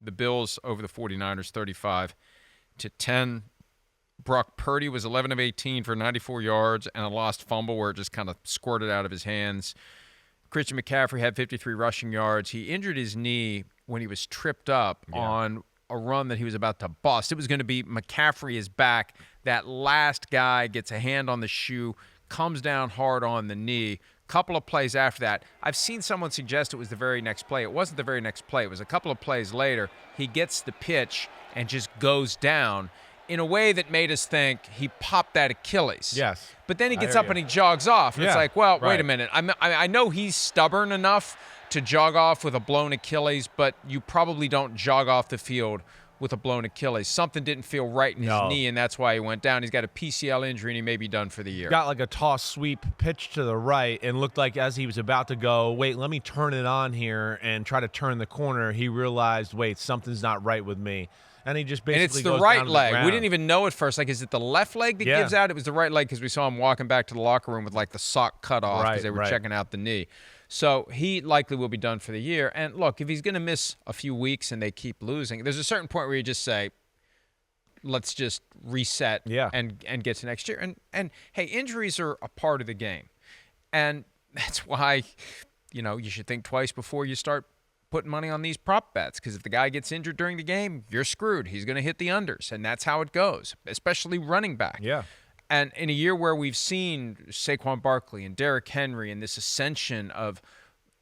the Bills over the 49ers 35-10. Brock Purdy was 11 of 18 for 94 yards and a lost fumble where it just kind of squirted out of his hands. Christian McCaffrey had 53 rushing yards. He injured his knee when he was tripped up on a run that he was about to bust. It was going to be McCaffrey is back. That last guy gets a hand on the shoe, comes down hard on the knee. Couple of plays after that, I've seen someone suggest it was the very next play. It wasn't the very next play. It was a couple of plays later. He gets the pitch and just goes down in a way that made us think he popped that Achilles. Yes. But then he gets up and he jogs off. And it's like, well, wait a minute. I know he's stubborn enough to jog off with a blown Achilles, but you probably don't jog off the field with a blown Achilles. Something didn't feel right in his knee, and that's why he went down. He's got a PCL injury, and he may be done for the year. Got like a toss sweep pitch to the right and looked like as he was about to go, wait, let me turn it on here and try to turn the corner, he realized, wait, something's not right with me. And he just basically and it's the goes right down to leg. the ground. We didn't even know at first. Like, is it the left leg that gives out? It was the right leg because we saw him walking back to the locker room with, like, the sock cut off because they were checking out the knee. So he likely will be done for the year. And, look, if he's going to miss a few weeks and they keep losing, there's a certain point where you just say, let's just reset and get to next year. And hey, injuries are a part of the game. And that's why, you should think twice before you start putting money on these prop bets, because if the guy gets injured during the game, you're screwed. He's going to hit the unders, and that's how it goes, especially running back. Yeah. And in a year where we've seen Saquon Barkley and Derrick Henry and this ascension of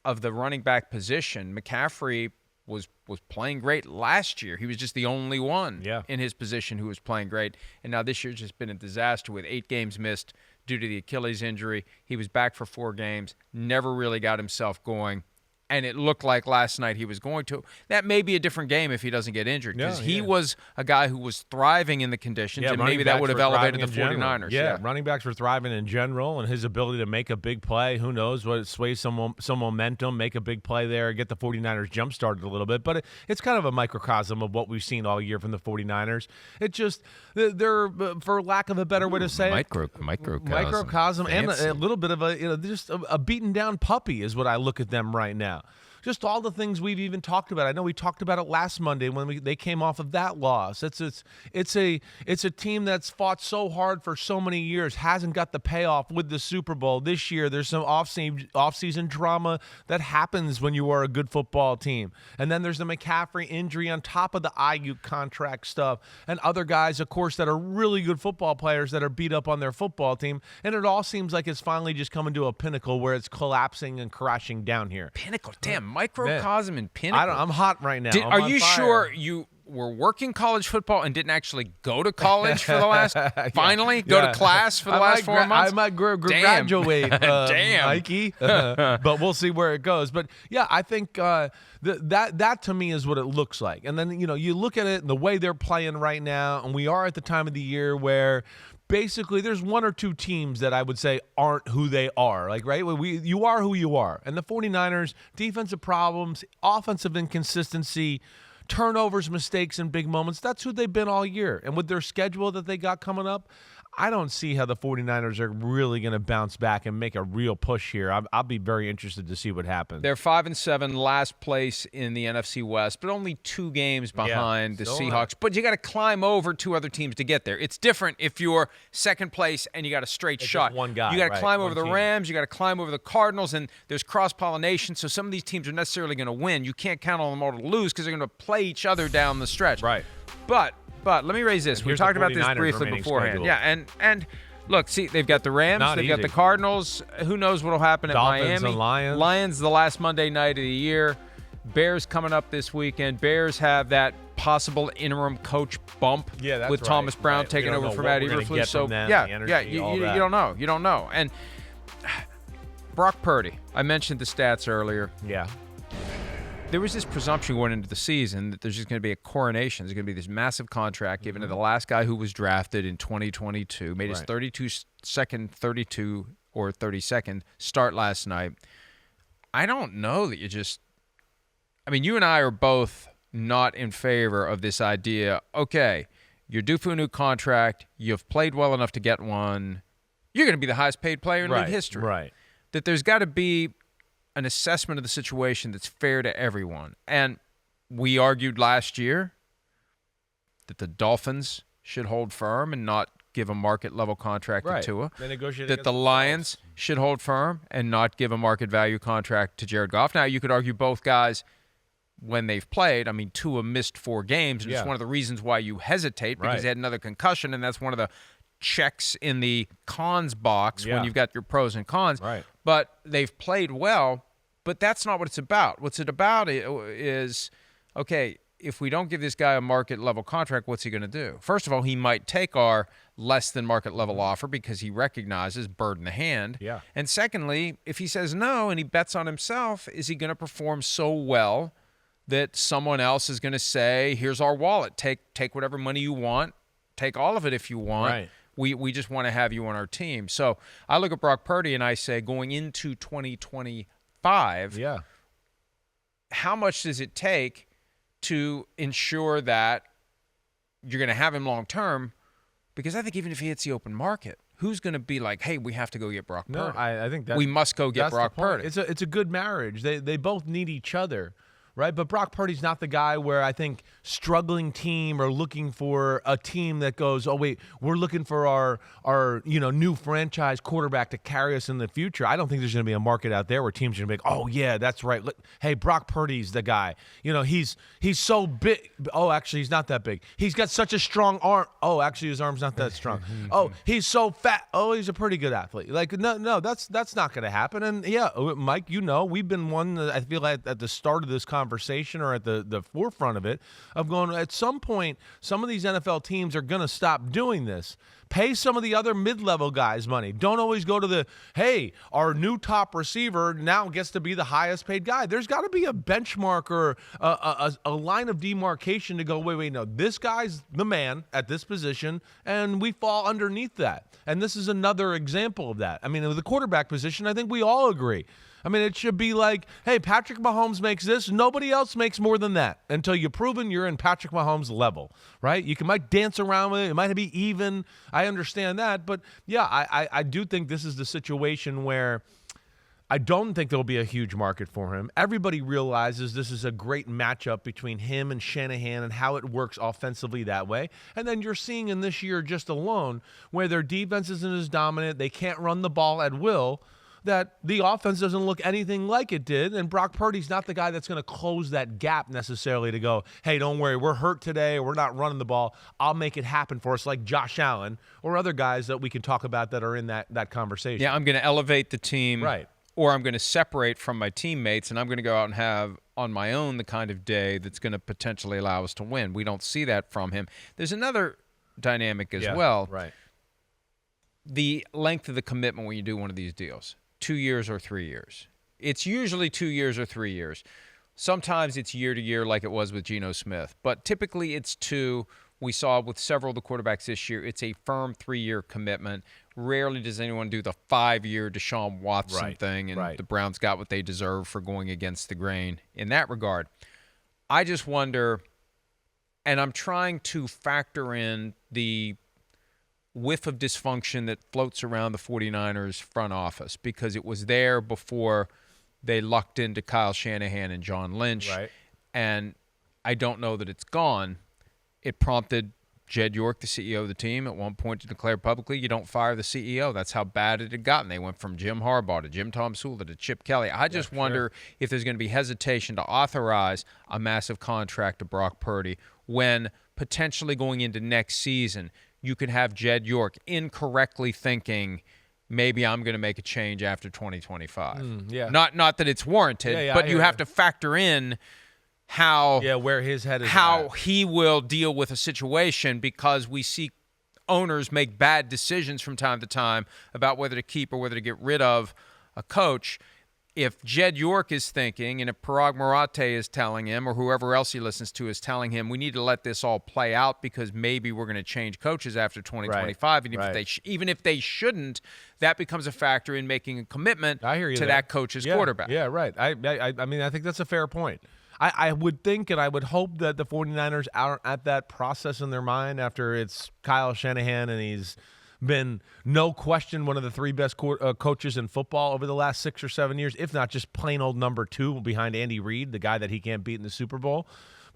the running back position, McCaffrey was playing great last year. He was just the only one in his position who was playing great. And now this year's just been a disaster with 8 games missed due to the Achilles injury. He was back for 4 games, never really got himself going. And it looked like last night he was going to. That may be a different game if he doesn't get injured, because he was a guy who was thriving in the conditions, and maybe that would have elevated the 49ers. Yeah, running backs were thriving in general, and his ability to make a big play, who knows, what sways some momentum, make a big play there, get the 49ers jump-started a little bit. But it's kind of a microcosm of what we've seen all year from the 49ers. It just, they're, for lack of a better way to say it, microcosm, and a little bit of just a beaten-down puppy is what I look at them right now. Just all the things we've even talked about. I know we talked about it last Monday when they came off of that loss. It's a team that's fought so hard for so many years, hasn't got the payoff with the Super Bowl. This year, there's some off-season drama that happens when you are a good football team. And then there's the McCaffrey injury on top of the Ayuk contract stuff, and other guys, of course, that are really good football players that are beat up on their football team. And it all seems like it's finally just coming to a pinnacle where it's collapsing and crashing down here. Pinnacle, damn. Microcosm and pinnacle. I'm hot right now. Are you sure you were working college football and didn't actually go to college for the last go to class for the last 4 months? I might graduate, Mikey. But we'll see where it goes. But yeah, I think that to me is what it looks like. And then you look at it and the way they're playing right now, and we are at the time of the year where basically there's 1 or 2 teams that I would say aren't who they are. Like, right? You are who you are. And the 49ers, defensive problems, offensive inconsistency, turnovers, mistakes, and big moments, that's who they've been all year. And with their schedule that they got coming up, I don't see how the 49ers are really going to bounce back and make a real push here. I'll be very interested to see what happens. They're 5-7, last place in the NFC West, but only 2 games behind the Seahawks. But you got to climb over 2 other teams to get there. It's different if you're second place and you got a straight shot. One guy. You got to climb over the Rams. You got to climb over the Cardinals, and there's cross-pollination. So some of these teams are necessarily going to win. You can't count on them all to lose because they're going to play each other down the stretch. Right. But let me raise this. We talked about this briefly beforehand. Schedule. Yeah, and look, see, they've got the Rams, got the Cardinals. Who knows what will happen Dolphins at Miami? And Lions. Lions the last Monday night of the year. Bears coming up this weekend. Bears have that possible interim coach bump with Thomas Brown taking over from Matt Eberflus. So you don't know. You don't know. And Brock Purdy, I mentioned the stats earlier. Yeah. There was this presumption going into the season that there's just going to be a coronation. There's going to be this massive contract given to the last guy who was drafted in 2022, made his 32 or 32nd start last night. I don't know that you and I are both not in favor of this idea. Okay, you're due for a new contract. You've played well enough to get one. You're going to be the highest paid player in league history. Right. That there's got to be an assessment of the situation that's fair to everyone. And we argued last year that the Dolphins should hold firm and not give a market-level contract to Tua. That the Lions should hold firm and not give a market value contract to Jared Goff. Now, you could argue both guys when they've played. I mean, Tua missed 4 games, and it's one of the reasons why you hesitate because he had another concussion, and that's one of the checks in the cons box when you've got your pros and cons. Right. But they've played well, but that's not what it's about. What's it about is, okay, if we don't give this guy a market-level contract, what's he going to do? First of all, he might take our less than market-level offer because he recognizes bird in the hand. Yeah. And secondly, if he says no and he bets on himself, is he going to perform so well that someone else is going to say, here's our wallet, take whatever money you want, take all of it if you want. Right. We just want to have you on our team. So I look at Brock Purdy and I say, going into 2025, how much does it take to ensure that you're going to have him long term? Because I think even if he hits the open market, who's going to be like, hey, we have to go get Brock Purdy? No, I think we must go get Brock Purdy. It's a good marriage. They both need each other. Right, but Brock Purdy's not the guy where I think struggling team or looking for a team that goes, oh wait, we're looking for our new franchise quarterback to carry us in the future. I don't think there's going to be a market out there where teams are going to be like, oh yeah, that's right. Look, hey, Brock Purdy's the guy. He's so big. Oh, actually, he's not that big. He's got such a strong arm. Oh, actually, his arm's not that strong. Oh, he's so fat. Oh, he's a pretty good athlete. Like no, that's not going to happen. And yeah, Mike, we've been one. I feel like at the start of this conversation or at the forefront of it of going, at some point, some of these NFL teams are going to stop doing this. Pay some of the other mid-level guys money. Don't always go to hey, our new top receiver now gets to be the highest paid guy. There's got to be a benchmark or a line of demarcation to go, wait, no, this guy's the man at this position, and we fall underneath that. And this is another example of that. I mean, with the quarterback position, I think we all agree. I mean, it should be like, hey, Patrick Mahomes makes this. Nobody else makes more than that until you've proven you're in Patrick Mahomes' level, right? You might dance around with it. It might be even. I understand that. But, yeah, I do think this is the situation where I don't think there'll be a huge market for him. Everybody realizes this is a great matchup between him and Shanahan and how it works offensively that way. And then you're seeing in this year just alone where their defense isn't as dominant. They can't run the ball at will. That the offense doesn't look anything like it did, and Brock Purdy's not the guy that's going to close that gap necessarily to go, hey, don't worry, we're hurt today, or we're not running the ball. I'll make it happen for us, like Josh Allen or other guys that we can talk about that are in that conversation. Yeah, I'm going to elevate the team, right, or I'm going to separate from my teammates, and I'm going to go out and have on my own the kind of day that's going to potentially allow us to win. We don't see that from him. There's another dynamic as well. Right. The length of the commitment when you do one of these deals. 2 years or 3 years. It's usually 2 years or 3 years. Sometimes it's year to year like it was with Geno Smith, but typically it's 2. We saw with several of the quarterbacks this year, it's a firm 3-year commitment. Rarely does anyone do the 5-year Deshaun Watson thing, and the Browns got what they deserve for going against the grain in that regard. I just wonder, and I'm trying to factor in the whiff of dysfunction that floats around the 49ers front office because it was there before they lucked into Kyle Shanahan and John Lynch. Right. And I don't know that it's gone. It prompted Jed York, the CEO of the team, at one point to declare publicly, you don't fire the CEO. That's how bad it had gotten. They went from Jim Harbaugh to Jim Tomsula to Chip Kelly. I just wonder if there's going to be hesitation to authorize a massive contract to Brock Purdy when potentially going into next season you could have Jed York incorrectly thinking maybe I'm going to make a change after 2025. Not that it's warranted, but you have to factor in how where his head is how he will deal with a situation because we see owners make bad decisions from time to time about whether to keep or whether to get rid of a coach. If Jed York is thinking, and if Parag Marathe is telling him, or whoever else he listens to is telling him, we need to let this all play out because maybe we're going to change coaches after 2025, and even if they shouldn't, that becomes a factor in making a commitment to that coach's quarterback. Yeah, right. I mean, I think that's a fair point. I would think and I would hope that the 49ers are at that process in their mind after it's Kyle Shanahan and he's been, no question, one of the 3 best coaches in football over the last 6 or 7 years, if not just plain old number 2 behind Andy Reid, the guy that he can't beat in the Super Bowl.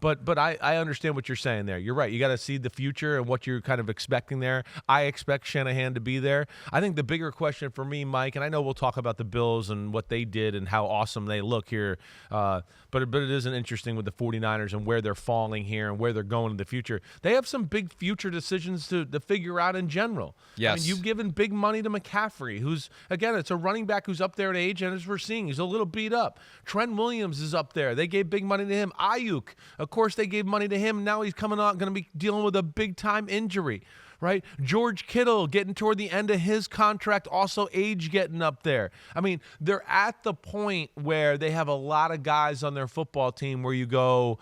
But I understand what you're saying there. You're right. You got to see the future and what you're kind of expecting there. I expect Shanahan to be there. I think the bigger question for me, Mike, and I know we'll talk about the Bills and what they did and how awesome they look here, but it isn't interesting with the 49ers and where they're falling here and where they're going in the future. They have some big future decisions to figure out in general. Yes. I mean, you've given big money to McCaffrey, who's, again, it's a running back who's up there in age, and as we're seeing, he's a little beat up. Trent Williams is up there. They gave big money to him. Ayuk, of course, they gave money to him. Now he's coming out, going to be dealing with a big-time injury, right? George Kittle getting toward the end of his contract, also age getting up there. I mean, they're at the point where they have a lot of guys on their football team where you go,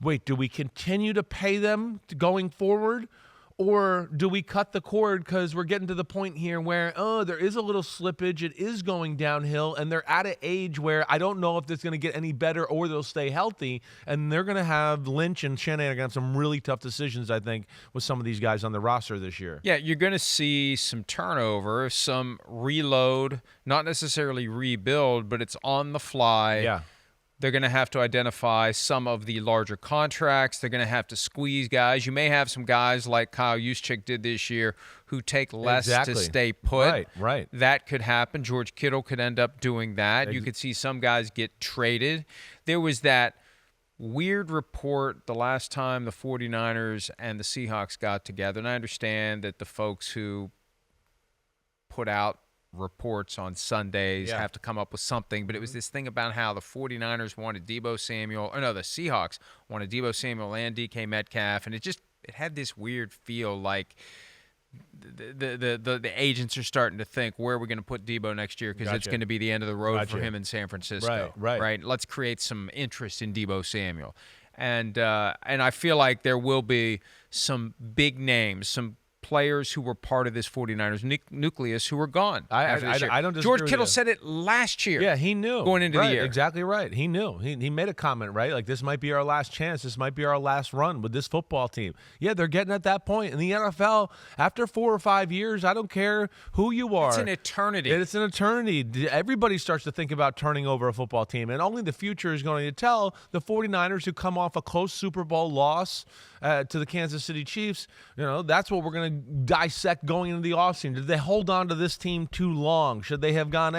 wait, do we continue to pay them going forward? Or do we cut the cord because we're getting to the point here where, there is a little slippage, it is going downhill, and they're at an age where I don't know if it's going to get any better or they'll stay healthy, and they're going to have Lynch and Shanahan are going to have some really tough decisions, I think, with some of these guys on the roster this year. Yeah, you're going to see some turnover, some reload, not necessarily rebuild, but it's on the fly. Yeah. They're going to have to identify some of the larger contracts. They're going to have to squeeze guys. You may have some guys like Kyle Juszczyk did this year who take less to stay put. Right. That could happen. George Kittle could end up doing that. You could see some guys get traded. There was that weird report the last time the 49ers and the Seahawks got together, and I understand that the folks who put out reports on Sundays have to come up with something, but it was this thing about how the 49ers wanted the Seahawks wanted Deebo Samuel and DK Metcalf, and it had this weird feel like the agents are starting to think, where are we going to put Deebo next year, because it's going to be the end of the road for him in San Francisco. Right. Let's create some interest in Deebo Samuel, and I feel like there will be some big names, some players who were part of this 49ers nucleus who were gone after this year. I don't disagree George with Kittle you. said it last year. Yeah, he knew. Going into the year. Exactly right. He knew. He made a comment, right? Like, this might be our last chance. This might be our last run with this football team. Yeah, they're getting at that point. In the NFL, after 4 or 5 years, I don't care who you are. It's an eternity. It's an eternity. Everybody starts to think about turning over a football team, and only the future is going to tell. The 49ers, who come off a close Super Bowl loss to the Kansas City Chiefs, that's what we're going to dissect going into the offseason. Did they hold on to this team too long? Should they have gone,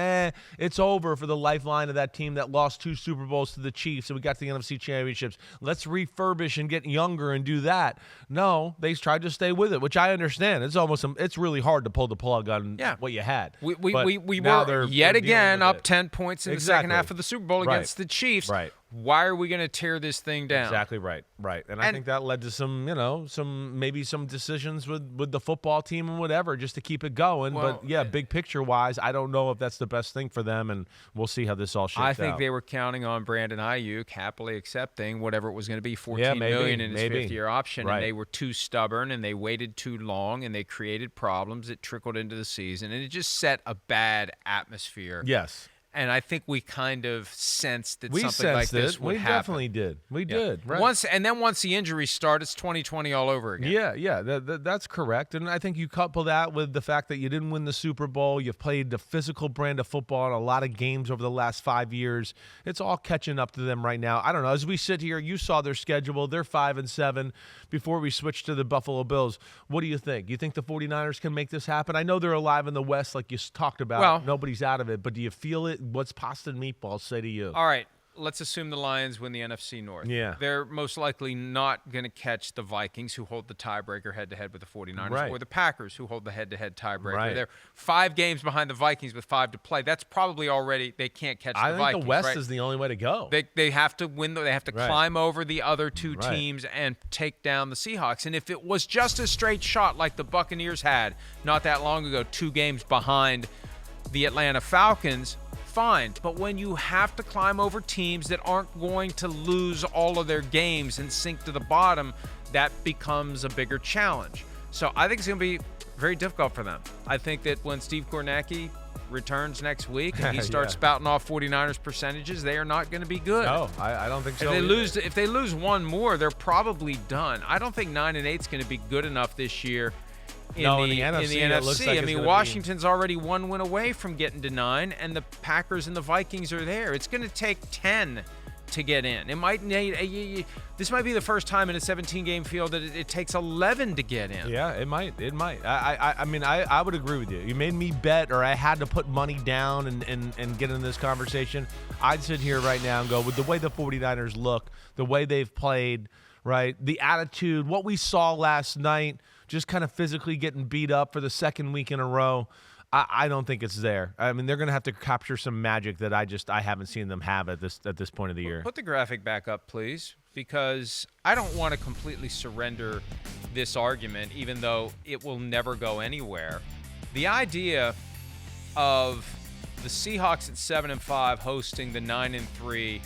it's over for the lifeline of that team that lost 2 Super Bowls to the Chiefs and we got to the NFC Championships? Let's refurbish and get younger and do that. No, they tried to stay with it, which I understand. It's really hard to pull the plug on what you had. We were yet again up 10 points in the second half of the Super Bowl against the Chiefs. Right. Why are we going to tear this thing down? Exactly right. And I think that led to some decisions with the football team and whatever, just to keep it going. But big picture wise, I don't know if that's the best thing for them, and we'll see how this all shakes out. I think they were counting on Brandon Ayuk happily accepting whatever it was going to be, $14 million in his fifth-year option, and they were too stubborn, and they waited too long, and they created problems. It trickled into the season, and it just set a bad atmosphere. Yes. And I think we kind of sensed that something like this would happen. Definitely did. We did. Right. Once the injuries start, it's 2020 all over again. Yeah. That's correct. And I think you couple that with the fact that you didn't win the Super Bowl. You've played the physical brand of football in a lot of games over the last 5 years. It's all catching up to them right now. I don't know. As we sit here, you saw their schedule. They're 5-7. Before we switch to the Buffalo Bills, what do you think? You think the 49ers can make this happen? I know they're alive in the West, like you talked about. Well, nobody's out of it. But do you feel it? What's pasta and meatballs say to you? All right, let's assume the Lions win the NFC North. Yeah. They're most likely not going to catch the Vikings, who hold the tiebreaker head-to-head with the 49ers, or the Packers, who hold the head-to-head tiebreaker. Right. They're 5 games behind the Vikings with 5 to play. That's probably already – they can't catch the Vikings. I think the West is the only way to go. They have to win. They have to climb over the other 2 teams and take down the Seahawks. And if it was just a straight shot like the Buccaneers had not that long ago, 2 games behind the Atlanta Falcons – fine, but when you have to climb over teams that aren't going to lose all of their games and sink to the bottom, that becomes a bigger challenge. So I think it's going to be very difficult for them. I think that when Steve Kornacki returns next week and he starts spouting off 49ers percentages, they are not going to be good. No, I don't think so. If they lose one more, they're probably done. I don't think 9-8 is going to be good enough this year. In the NFC, it looks like Washington's already 1 win away from getting to 9, and the Packers and the Vikings are there. It's going to take 10 to get in. It might need this might be the first time in a 17-game field that it takes 11 to get in. Yeah, it might. I mean, I would agree with you. You made me bet, or I had to put money down and get in this conversation. I'd sit here right now and go, with the way the 49ers look, the way they've played, right, the attitude, what we saw last night, just kind of physically getting beat up for the second week in a row, I don't think it's there. I mean, they're going to have to capture some magic that I haven't seen them have at this point of the year. Put the graphic back up, please, because I don't want to completely surrender this argument, even though it will never go anywhere. The idea of the Seahawks at 7-5 hosting the 9-3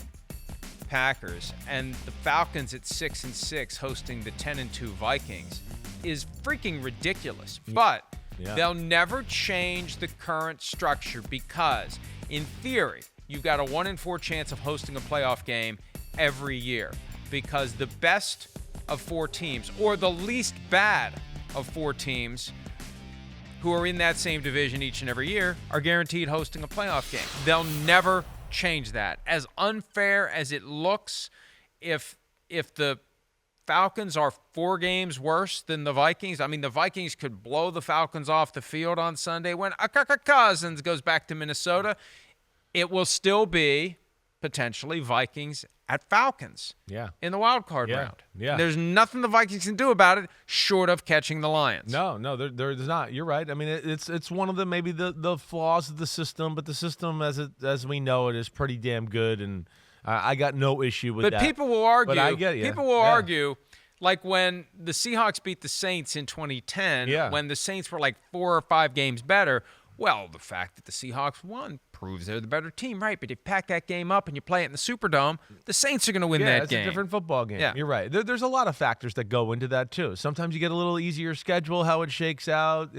Packers and the Falcons at 6-6 hosting the 10-2 Vikings is freaking ridiculous. But they'll never change the current structure because, in theory, you've got a 1-in-4 chance of hosting a playoff game every year because the best of 4 teams, or the least bad of 4 teams who are in that same division each and every year, are guaranteed hosting a playoff game. They'll never change that. As unfair as it looks, if the Falcons are 4 games worse than the Vikings. I mean, the Vikings could blow the Falcons off the field on Sunday when Cousins goes back to Minnesota. It will still be potentially Vikings at Falcons in the wild card round. Yeah. There's nothing the Vikings can do about it short of catching the Lions. No, there's not. You're right. I mean, it's one of the flaws of the system, but the system as we know it is pretty damn good, and I got no issue with that. But people will argue. But I get you. People will argue, like when the Seahawks beat the Saints in 2010, when the Saints were like 4 or 5 games better. Well, the fact that the Seahawks won proves they're the better team, right? But if you pack that game up and you play it in the Superdome, the Saints are going to win that game. Yeah, it's a different football game. Yeah. You're right. There's a lot of factors that go into that, too. Sometimes you get a little easier schedule, how it shakes out,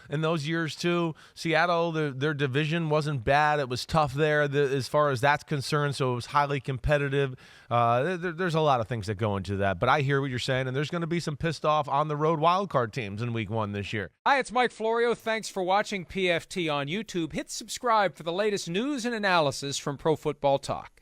in those years, too. Seattle, their division wasn't bad. It was tough there as far as that's concerned, so it was highly competitive. There's a lot of things that go into that. But I hear what you're saying, and there's going to be some pissed off on-the-road wildcard teams in Week 1 this year. Hi, it's Mike Florio. Thanks for watching PFT on YouTube. Hit subscribe for the latest news and analysis from Pro Football Talk.